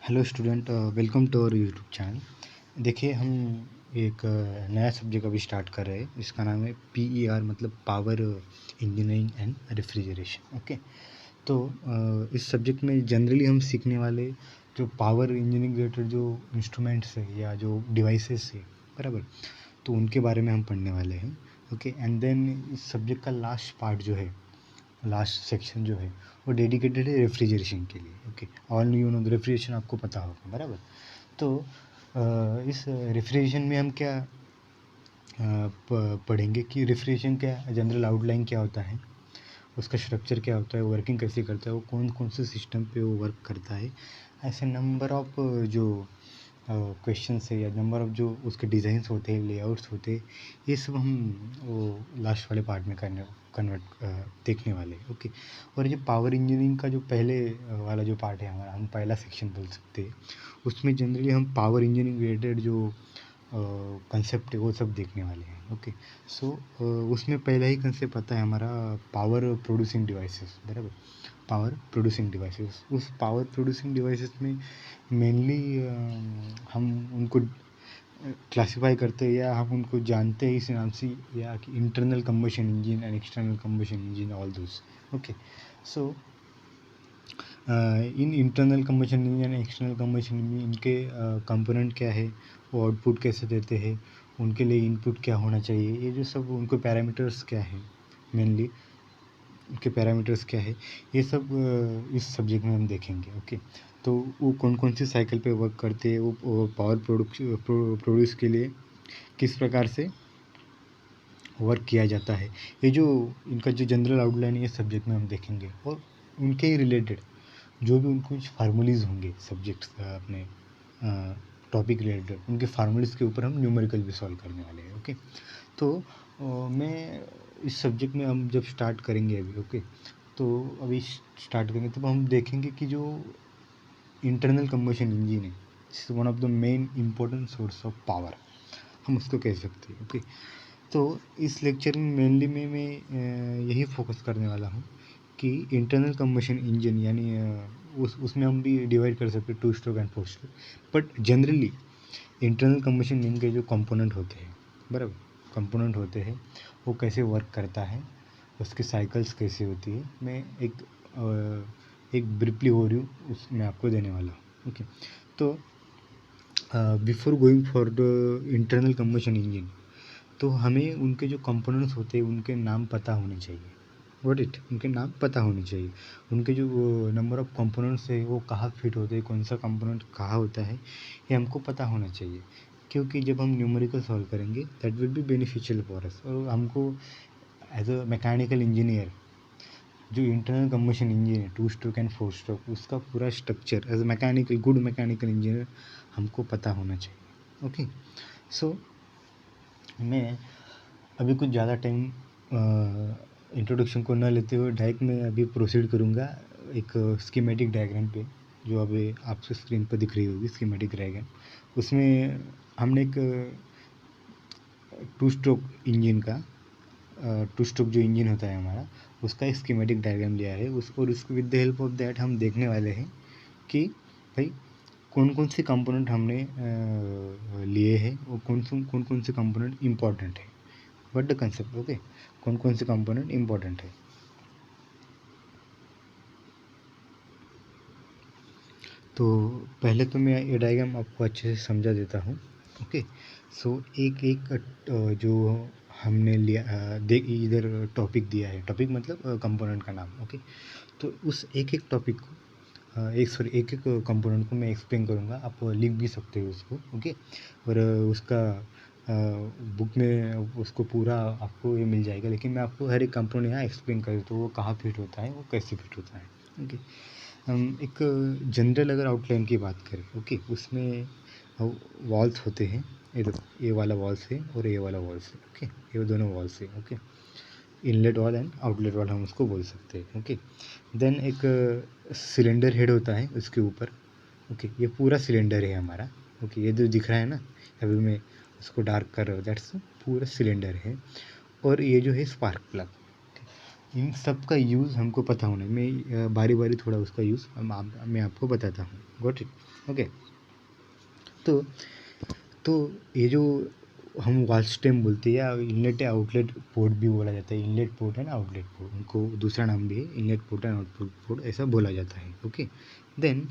Hello student, welcome to our YouTube channel. देखिए, हम एक नया सब्जेक्ट अभी स्टार्ट कर रहे हैं। इसका नाम है PER, मतलब power engineering and refrigeration. Okay, तो इस सब्जेक्ट में जनरली हम सीखने वाले जो पावर इंजीनियरिंग रिलेटेड जो इंस्ट्रूमेंट्स है या जो डिवाइसेस है, बराबर, तो उनके बारे में हम पढ़ने वाले हैं। ओके, एंड देन इस सब्जेक्ट का लास्ट पार्ट जो है, लास्ट सेक्शन जो है, वो डेडिकेटेड है रेफ्रिजरेशन के लिए। Okay, all you know refrigeration आपको पता होगा, बराबर। तो इस रेफ्रिजरेशन में हम क्या पढ़ेंगे कि रेफ्रिजरेशन क्या, जनरल आउटलाइन क्या होता है, उसका स्ट्रक्चर क्या होता है, वर्किंग कैसे करता है, वो कौन कौन से सिस्टम पे वो वर्क करता है। ऐसे नंबर ऑफ जो क्वेश्चन है या नंबर ऑफ जो उसके डिज़ाइंस होते हैं, लेआउट्स होते हैं, ये सब हम वो लास्ट वाले पार्ट में कन्वर्ट देखने वाले हैं। ओके, और ये पावर इंजीनियरिंग का जो पहले वाला जो पार्ट है हमारा, हम पहला सेक्शन बोल सकते हैं, उसमें जनरली हम पावर इंजीनियरिंग रिलेटेड जो कंसेप्ट है वो सब देखने वाले हैं। ओके, सो उसमें पहला ही कंसेप्ट आता है हमारा पावर प्रोड्यूसिंग डिवाइसेस, बराबर। पावर प्रोड्यूसिंग डिवाइसेस, उस पावर प्रोड्यूसिंग डिवाइसेस में मेनली हम उनको क्लासिफाई करते हैं या हम उनको जानते हैं इस नाम से, या कि internal combustion engine and external combustion engine, all those. Okay, so in internal combustion engine external combustion engine, इनके कंपोनेंट क्या है, वो आउटपुट कैसे देते हैं, उनके लिए इनपुट क्या होना चाहिए, ये जो सब उनको पैरामीटर्स क्या है, मेनली उनके पैरामीटर्स क्या है, ये सब इस सब्जेक्ट में हम देखेंगे। ओके, तो वो कौन कौन सी साइकिल पे वर्क करते हैं, वो पावर प्रोड्यूस के लिए किस प्रकार से वर्क किया जाता है, ये जो इनका जो जनरल आउटलाइन है, ये सब्जेक्ट में हम देखेंगे। और उनके ही रिलेटेड जो भी उनको कुछ फार्मूलीज होंगे सब्जेक्ट्स अपने टॉपिक रिलेटेड, उनके फार्मूलीज के ऊपर हम न्यूमेरिकल भी सॉल्व करने वाले हैं। ओके, तो मैं इस सब्जेक्ट में हम जब स्टार्ट करेंगे अभी, ओके, तो अभी स्टार्ट करेंगे तब हम देखेंगे कि जो इंटरनल कंबशन इंजन है, it's one of the main important source of power, हम उसको कह सकते हैं। ओके, तो इस लेक्चर में मेनली मैं यही फोकस करने वाला हूँ कि इंटरनल कंबशन इंजन, यानी उसमें हम भी डिवाइड कर सकते हैं 2 stroke and 4 stroke, but generally internal combustion engine के जो कंपोनेंट होते हैं, बराबर, कंपोनेंट होते हैं, वो कैसे वर्क करता है, उसकी साइकिल्स कैसे होती है, मैं एक ब्रीफली ओवरव्यू उसमें आपको देने वाला हूँ। ओके, तो before going for the internal combustion engine, तो हमें उनके जो कंपोनेंट्स होते हैं उनके नाम पता होने चाहिए। वॉट इट, उनके नाम पता होने चाहिए। उनके जो नंबर ऑफ कंपोनेंट्स है वो कहाँ फिट होते हैं, कौन सा कंपोनेंट कहाँ होता है, ये हमको पता होना चाहिए। क्योंकि जब हम न्यूमेरिकल सॉल्व करेंगे that will be beneficial for us. और हमको एज अ मैकेनिकल इंजीनियर जो इंटरनल कंबशन इंजन है 2 स्ट्रोक एंड 4 स्ट्रोक, उसका पूरा structure as mechanical, good mechanical engineer हमको पता होना चाहिए। ओके, सो मैं अभी कुछ ज़्यादा टाइम इंट्रोडक्शन को न लेते हुए डायरेक्ट मैं अभी प्रोसीड करूँगा एक स्कीमेटिक डायग्राम पे, जो अभी आपको स्क्रीन पर दिख रही होगी स्कीमेटिक डायग्राम। उसमें हमने एक 2 स्ट्रोक इंजन का 2 स्ट्रोक जो इंजन होता है हमारा, उसका एक स्कीमेटिक डायग्राम लिया है और उसको with the help of that हम देखने वाले हैं कि भाई कौन कौन से कंपोनेंट हमने लिए हैं और कौन कौन से कंपोनेंट इम्पॉर्टेंट है, व्हाट द कंसेप्ट। ओके, कौन कौन से कंपोनेंट इम्पॉर्टेंट है। तो पहले तो मैं ये डायग्राम आपको अच्छे से समझा देता हूँ। ओके, सो एक एक जो हमने लिया देख इधर टॉपिक दिया है, टॉपिक मतलब कंपोनेंट का नाम। ओके, तो उस एक एक टॉपिक को एक एक कंपोनेंट को मैं एक्सप्लेन करूँगा, आप लिख भी सकते हो उसको। ओके, और उसका बुक में उसको पूरा आपको ये मिल जाएगा, लेकिन मैं आपको हर एक कंपोनेंट यहाँ एक्सप्लेन कर देता हूँ, वो कहाँ फिट होता है, वो कैसे फिट होता है। ओके, हम एक जनरल अगर आउटलाइन की बात करें, ओके, उसमें वॉल्स होते हैं, ये देखो ये वाला वॉल्स है और ये वाला वॉल्स है। ओके, ये दोनों वॉल्स है। Okay, inlet valve and outlet wall हम उसको बोल सकते हैं। ओके, देन एक सिलेंडर हेड होता है उसके ऊपर। ओके, ये पूरा सिलेंडर है हमारा। ओके, ये जो दिख रहा है ना, अभी मैं उसको डार्क कर रहा हूँ, दैट्स पूरा सिलेंडर है। और ये जो है स्पार्क प्लग। इन सब का यूज़ हमको पता होना है। मैं बारी बारी थोड़ा उसका यूज़ मैं आपको बताता हूँ। Got it? ओके। तो ये जो हम वाल स्टेम बोलते हैं या इनलेट या आउटलेट पोर्ट भी बोला जाता है। इनलेट पोर्ट है ना, आउटलेट पोर्ट, उनको दूसरा नाम भी है, inlet port and output port ऐसा बोला जाता है। ओके। देन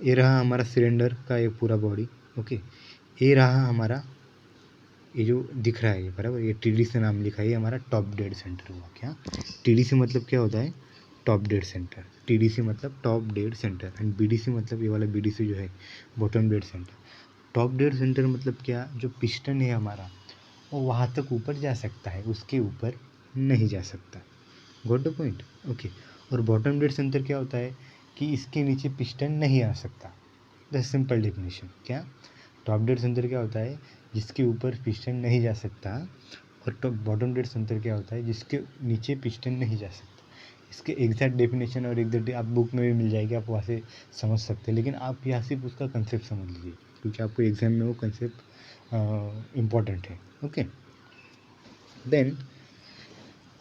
ये रहा हमारा सिलेंडर का ये पूरा बॉडी। ओके। ये रहा हमारा, ये जो दिख रहा है बराबर, ये टीडी से नाम लिखा है, ये हमारा टॉप डेड सेंटर हुआ। क्या टीडीसी मतलब क्या होता है? Top dead centre. टीडीसी मतलब top dead centre, and BDC मतलब ये वाला बीडीसी जो है bottom dead centre. Top dead centre मतलब क्या? जो पिस्टन है हमारा वो वहाँ तक ऊपर जा सकता है, उसके ऊपर नहीं जा सकता। Got the point? ओके। और बॉटम डेड सेंटर क्या होता है कि इसके नीचे पिस्टन नहीं आ सकता। The simple definition. क्या टॉप डेड सेंटर क्या होता है? जिसके ऊपर पिस्टन नहीं जा सकता। और टॉप बॉटम डेड सेंटर क्या होता है? जिसके नीचे पिस्टन नहीं जा सकता। इसके एग्जैक्ट डेफिनेशन और एग्जैक्ट आप बुक में भी मिल जाएगी, आप वहाँ से समझ सकते हैं, लेकिन आप यहाँ सिर्फ उसका कंसेप्ट समझ लीजिए, क्योंकि आपको एग्जाम में वो कंसेप्ट इम्पॉर्टेंट है। ओके। देन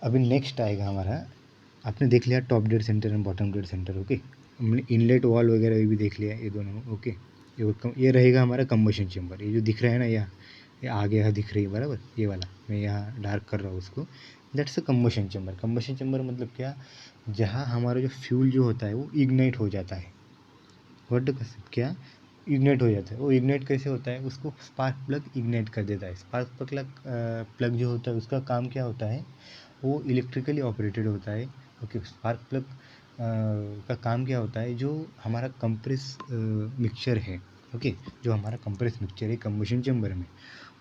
अभी नेक्स्ट आएगा हमारा, आपने देख लिया top dead centre and bottom dead centre. Okay. हमने इनलेट वॉल वगैरह भी देख लिया, ये दोनों। ओके। ये रहेगा हमारा कंबशन चेम्बर। ये जो दिख रहा है ना, ये आगे यहाँ दिख रही है बराबर, ये वाला मैं यहाँ डार्क कर रहा हूँ उसको, that's a combustion chamber. Combustion chamber मतलब क्या? जहाँ हमारा जो फ्यूल जो होता है वो इग्नाइट हो जाता है। What the concept? क्या इग्नाइट हो जाता है? वो इग्नाइट कैसे होता है? उसको स्पार्क प्लग इग्नाइट कर देता है। स्पार्क प्लग जो होता है उसका काम क्या होता है? वो इलेक्ट्रिकली ऑपरेटेड होता है। ओके। स्पार्क प्लग का काम क्या होता है? जो हमारा कंप्रेस मिक्सचर है, ओके, जो हमारा कंप्रेस मिक्सचर है कंबशन चेम्बर में,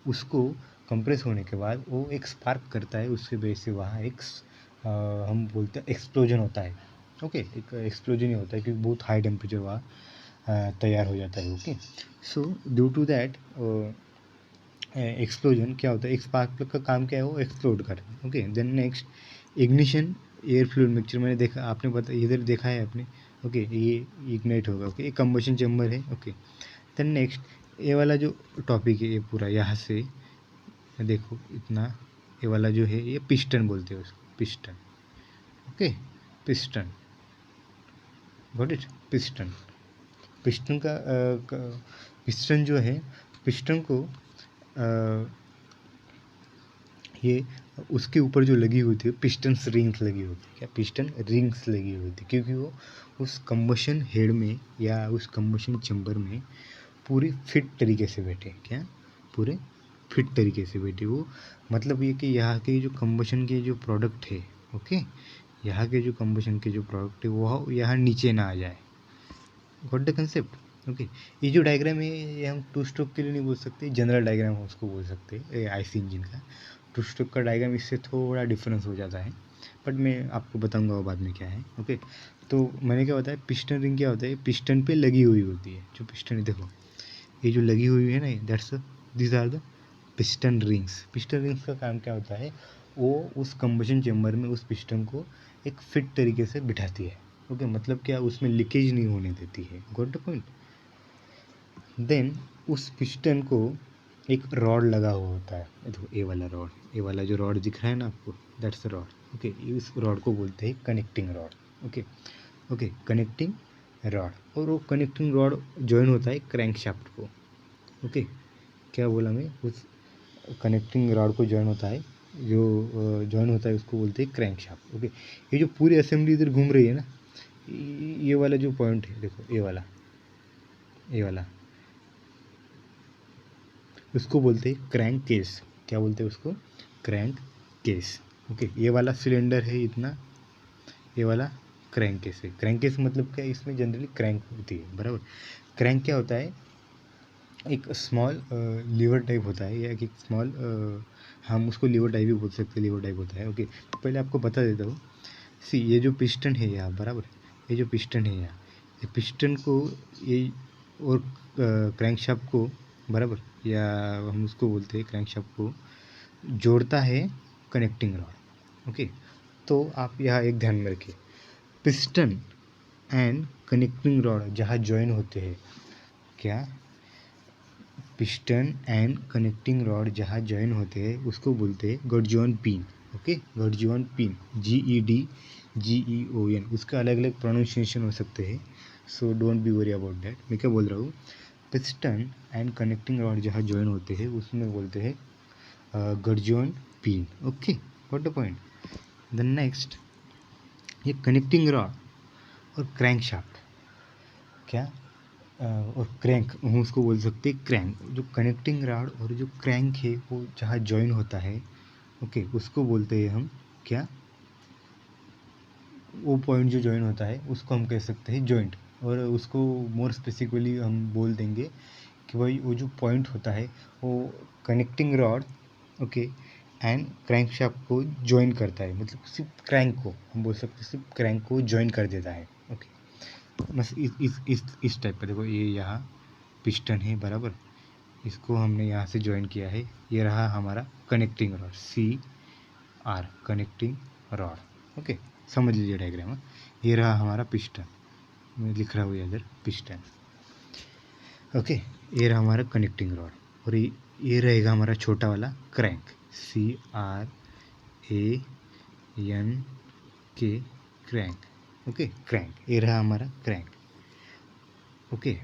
उसको कंप्रेस होने के बाद वो एक स्पार्क करता है, उसके बेस से वहाँ एक हम बोलते हैं एक्सप्लोजन होता है। ओके। एक एक्सप्लोजन ही होता है क्योंकि बहुत हाई टेम्परेचर वहाँ तैयार हो जाता है। Okay. So due to that explosion क्या होता है? एक स्पार्क प्लग का काम क्या है? वो एक्सप्लोड कर। Okay. Then next ignition air fluid mixture, मैंने देखा, आपने पता इधर देखा है आपने। ओके। ये इग्नाइट होगा। ओके। ये कंबशन चेम्बर है। ओके। देन नेक्स्ट ये वाला जो टॉपिक है, ये पूरा यहाँ से देखो इतना, ये वाला जो है ये पिस्टन बोलते हैं उसको, piston. Okay. Piston. Got it? Piston. Piston piston जो है, पिस्टन को ये उसके ऊपर जो लगी हुई थी पिस्टन रिंग्स लगी होती है। क्या पिस्टन रिंग्स लगी हुई थी? क्योंकि वो उस कंबशन हेड में या उस कंबशन चैम्बर में पूरी फिट तरीके से बैठे। क्या पूरे फिट तरीके से बैठे? वो मतलब ये कि यहाँ के जो कंबशन के जो प्रोडक्ट है, ओके, यहाँ के जो कंबशन के जो प्रोडक्ट है वो यहाँ नीचे ना आ जाए। Got the concept? ओके। ये जो डायग्राम है ये हम टू स्ट्रोक के लिए नहीं बोल सकते, जनरल डायग्राम हम उसको बोल सकते हैं आईसी इंजन का। टू स्ट्रोक का डायग्राम इससे थोड़ा डिफरेंस हो जाता है, बट मैं आपको बताऊंगा वो बाद में क्या है। ओके। तो मैंने क्या बताया, पिस्टन रिंग क्या होता है? पिस्टन पे लगी हुई होती है। जो पिस्टन है देखो, ये जो लगी हुई है ना, that's this are the piston rings. Piston rings का काम क्या होता है? वो उस कंबशन चेम्बर में उस पिस्टन को एक फिट तरीके से बिठाती है। ओके। मतलब क्या? उसमें लीकेज नहीं होने देती है। Got the point? देन उस पिस्टन को एक रॉड लगा हुआ होता है। देखो ये वाला रॉड, ये वाला जो रॉड दिख रहा है ना आपको, दैट्स रॉड। ओके। इस रॉड को बोलते हैं connecting rod. Okay. Okay. Connecting rod. और वो कनेक्टिंग रॉड जॉइन होता है क्रैंक शाफ्ट को। ओके। क्या बोला मैं? उस कनेक्टिंग रॉड को जॉइन होता है, जो जॉइन होता है उसको बोलते हैं क्रैंक शाफ्ट। ओके। ये जो पूरी असेंबली इधर घूम रही है ना, ये वाला जो पॉइंट है देखो, ये वाला उसको बोलते हैं क्रैंक केस। क्या बोलते हैं उसको? Crank case. ओके। ये वाला सिलेंडर है इतना, ये वाला क्रैंक केस है। क्रैंक केस मतलब क्या? इसमें जनरली क्रैंक होती है बराबर। क्रैंक क्या होता है? एक स्मॉल लीवर टाइप होता है, या एक स्मॉल हम उसको लीवर टाइप भी बोल सकते हैं, लीवर टाइप होता है। ओके। तो पहले आपको बता देता हूँ। सी ये जो पिस्टन है यहाँ बराबर, ये जो पिस्टन है यहाँ, ये पिस्टन को ये और क्रैंकशाफ्ट को बराबर, या हम उसको बोलते हैं क्रैंकशाफ्ट को जोड़ता है कनेक्टिंग रॉड। ओके। तो आप यहाँ एक ध्यान में रखिए, पिस्टन एंड कनेक्टिंग रॉड जहाँ जॉइन होते हैं, क्या पिस्टन एंड कनेक्टिंग रॉड जहाँ जॉइन होते हैं उसको बोलते हैं got join pin. Okay, guardian pin, GEDGEON, उसके अलग अलग प्रोनाउंसिएशन हो सकते हैं, so don't be worry about that. मैं क्या बोल रहा हूँ, पिस्टन एंड कनेक्टिंग रॉड जहाँ ज्वाइन होते हैं उसमें बोलते हैं guardian pin. Okay, what the point. The next, ये कनेक्टिंग रॉड और क्रैंक शाफ्ट, क्या और क्रैंक हम उसको बोल सकते हैं क्रैंक। जो कनेक्टिंग रॉड और जो क्रैंक है वो जहाँ जॉइन होता है, ओके, उसको बोलते हैं हम क्या, वो पॉइंट जो जॉइन होता है उसको हम कह सकते हैं जॉइंट। और उसको मोर स्पेसिफिकली हम बोल देंगे कि भाई वो जो पॉइंट होता है वो connecting rod, okay, and crank shaft को जॉइन करता है, मतलब सिर्फ क्रैंक को हम बोल सकते हैं, सिर्फ क्रैंक को जॉइन कर देता है। ओके, बस इस टाइप का देखो, ये यहाँ पिस्टन है बराबर, इसको हमने यहाँ से ज्वाइन किया है, ये रहा हमारा connecting rod, CR connecting rod. Okay, समझ लीजिए डायग्राम। ये रहा हमारा पिस्टन, मैं लिख रहा हूँ इधर पिस्टन। ओके, ये रहा हमारा कनेक्टिंग रॉड, और ये रहेगा हमारा छोटा वाला crank, CRANK, crank. Okay, crank, ये रहा हमारा क्रैंक। ओके,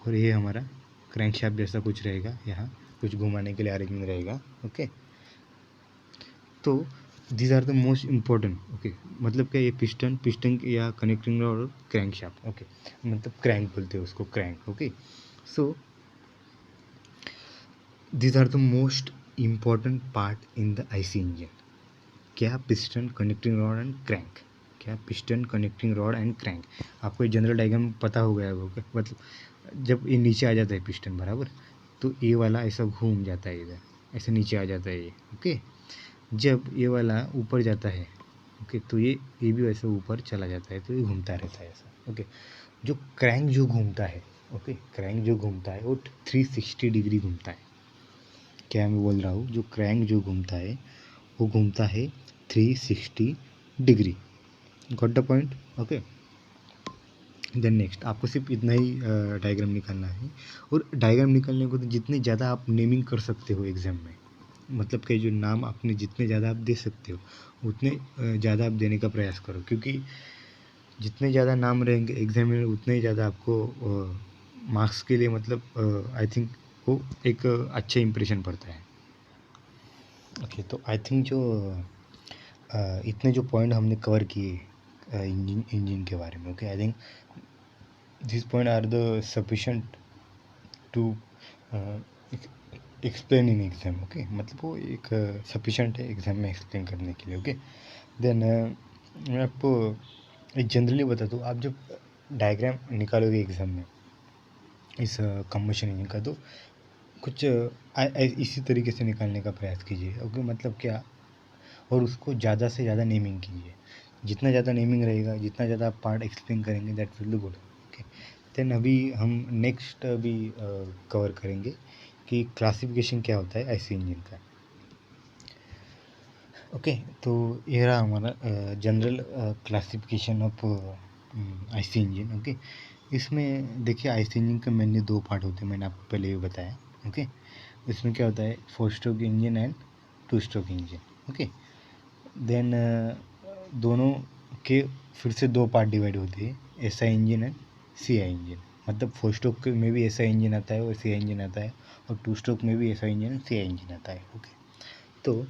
और ये हमारा क्रैंक शाफ्ट जैसा कुछ रहेगा, यहाँ कुछ घुमाने के लिए अरेंजमेंट रहेगा। ओके, तो these are the most important. Okay, मतलब क्या, ये पिस्टन या कनेक्टिंग रॉड और क्रैंक शाफ्ट। ओके, मतलब क्रैंक बोलते हैं उसको, crank. Okay, so these are the most important part in the IC engine. क्या, piston, connecting rod and crank. क्या, piston, connecting rod and crank. आपको ये जनरल डायग्राम पता हो गया होगा, मतलब जब ये नीचे आ जाता है पिस्टन बराबर, तो ये वाला ऐसा घूम जाता है, इधर ऐसे नीचे आ जाता है ये। ओके, जब ये वाला ऊपर जाता है, ओके, तो ये भी वैसे ऊपर चला जाता है, तो ये घूमता रहता है ऐसा। ओके, जो क्रैंक जो घूमता है, ओके, क्रैंक जो घूमता है वो 360 डिग्री घूमता है। क्या मैं बोल रहा हूँ, जो क्रैंक जो घूमता है वो घूमता है 360 degree. Got the point. Okay, then next, आपको सिर्फ इतना ही डायग्राम निकालना है, और डायग्राम निकालने को तो जितने ज़्यादा आप नेमिंग कर सकते हो एग्ज़ाम में, मतलब कि जो नाम आपने जितने ज़्यादा आप दे सकते हो उतने ज़्यादा आप देने का प्रयास करो, क्योंकि जितने ज़्यादा नाम रहेंगे एग्ज़ाम में उतने ही ज़्यादा आपको मार्क्स के लिए, मतलब आई थिंक वो एक अच्छे इंप्रेशन पड़ता है। ओके, तो आई थिंक जो इतने जो पॉइंट हमने कवर किए इंजन के बारे में, okay, I think this point are the sufficient to explain in exam. Okay, मतलब वो एक सफिशेंट है एग्ज़ाम में एक्सप्लेन करने के लिए। ओके, देन मैं आपको एक जनरली बता दूँ, आप जब डायग्राम निकालोगे एग्ज़ाम में इस कंबशन इंजन का, तो कुछ इसी तरीके से निकालने का प्रयास कीजिए। ओके, मतलब क्या, और उसको ज़्यादा से ज़्यादा नेमिंग कीजिए। जितना ज़्यादा नेमिंग रहेगा, जितना ज़्यादा आप पार्ट एक्सप्लेन करेंगे, that will be good. Okay, then अभी हम नेक्स्ट अभी कवर करेंगे कि क्लासिफिकेशन क्या होता है IC इंजन का। ओके, तो ये रहा हमारा general classification of IC engine. Okay, इसमें देखिए IC इंजन के मेनली दो पार्ट होते हैं, मैंने आपको पहले भी बताया। ओके, इसमें क्या होता है, 4 stroke engine and 2 stroke engine. Okay, then दोनों के फिर से दो पार्ट डिवाइड होते हैं, SI engine and CI engine. मतलब 4 स्ट्रोक में भी SI इंजन आता है और CI इंजन आता है, और 2 स्ट्रोक में भी SI इंजन और CI इंजन आता है। ओके, तो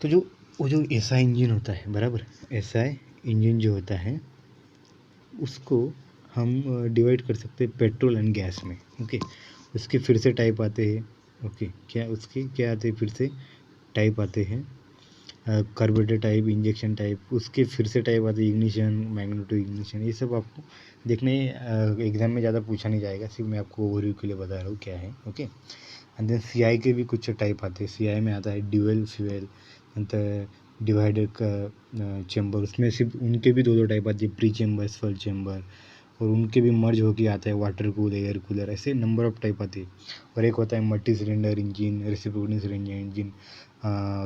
जो वो जो SI इंजन होता है बराबर, SI इंजन जो होता है उसको हम डिवाइड कर सकते हैं पेट्रोल एंड गैस में। ओके, उसके फिर से टाइप आते हैं। ओके, क्या उसके क्या आते हैं, फिर से टाइप आते हैं, कार्बोरेटर टाइप, इंजेक्शन टाइप, उसके फिर से टाइप आते हैं, इग्निशन, मैग्नेटो इग्निशन। ये सब आपको देखने एग्ज़ाम में ज़्यादा पूछा नहीं जाएगा, सिर्फ मैं आपको ओवरव्यू के लिए बता रहा हूँ क्या है। ओके, एंड देन CI के भी कुछ टाइप आते हैं। CI में आता है ड्यूअल फ्यूल, डिवाइडर का चैम्बर, उसमें सिर्फ उनके भी दो टाइप आती है, प्री चैम्बर, स्फल चैम्बर, और उनके भी मर्ज होके आता है वाटर कूलर, एयर कूलर, ऐसे नंबर ऑफ टाइप आती है। और एक होता है multi cylinder engine, reciprocating cylinder engine,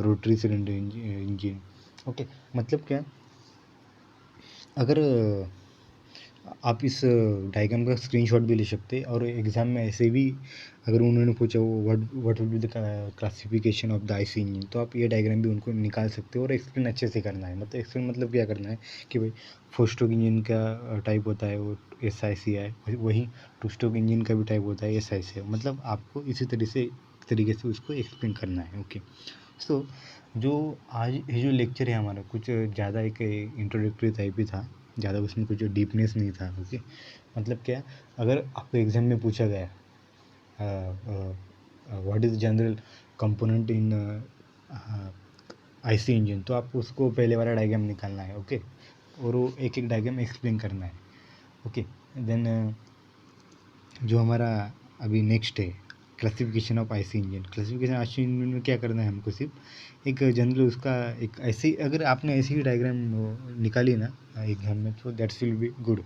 rotary cylinder engine. Okay, मतलब क्या, अगर आप इस डायग्राम का स्क्रीनशॉट भी ले सकते हैं, और एग्ज़ाम में ऐसे भी अगर उन्होंने पूछा वो what will be the classification of the IC engine, तो आप ये डायग्राम भी उनको निकाल सकते हो और एक्सप्लेन अच्छे से करना है। मतलब एक्सप्लेन मतलब क्या करना है कि भाई 4 स्ट्रोक इंजन का टाइप होता है वो SICI, वहीं 2 स्ट्रोक इंजन का भी टाइप होता है SICI। मतलब आपको इसी तरीके से उसको एक्सप्लेन करना है। ओके, सो जो आज ये जो लेक्चर है हमारा कुछ ज़्यादा एक इंट्रोडक्टरी टाइप ही था, ज़्यादा उसमें कुछ डीपनेस नहीं था। ओके, मतलब क्या, अगर आपको एग्ज़ाम में पूछा गया what is general component in IC engine, तो आपको उसको पहले वाला डायग्राम निकालना है। ओके, और वो एक एक डायग्राम एक्सप्लेन करना है। ओके, देन जो हमारा अभी नेक्स्ट है classification of IC engine. Classification IC engine में क्या करना है हमको, सिर्फ एक जनरल उसका एक ऐसी, अगर आपने ऐसी ही डायग्राम निकाली ना एग्जाम में, तो दैट्स विल बी गुड,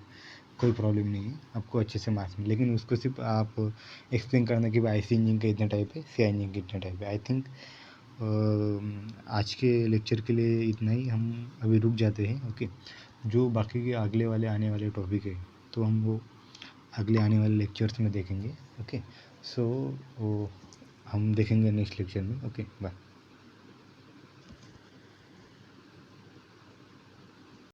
कोई प्रॉब्लम नहीं है, आपको अच्छे से मार्क्स मिले। लेकिन उसको सिर्फ आप एक्सप्लेन करना कि भाई आईसी इंजन का इतना टाइप है, सी इंजन का इतना टाइप है। आई थिंक आज के लेक्चर के लिए इतना ही, हम अभी रुक जाते हैं। ओके, जो बाकी के अगले वाले आने वाले टॉपिक है तो हम वो अगले आने वाले लेक्चर्स में देखेंगे। ओके, सो वो हम देखेंगे नेक्स्ट लेक्चर में। Okay, bye.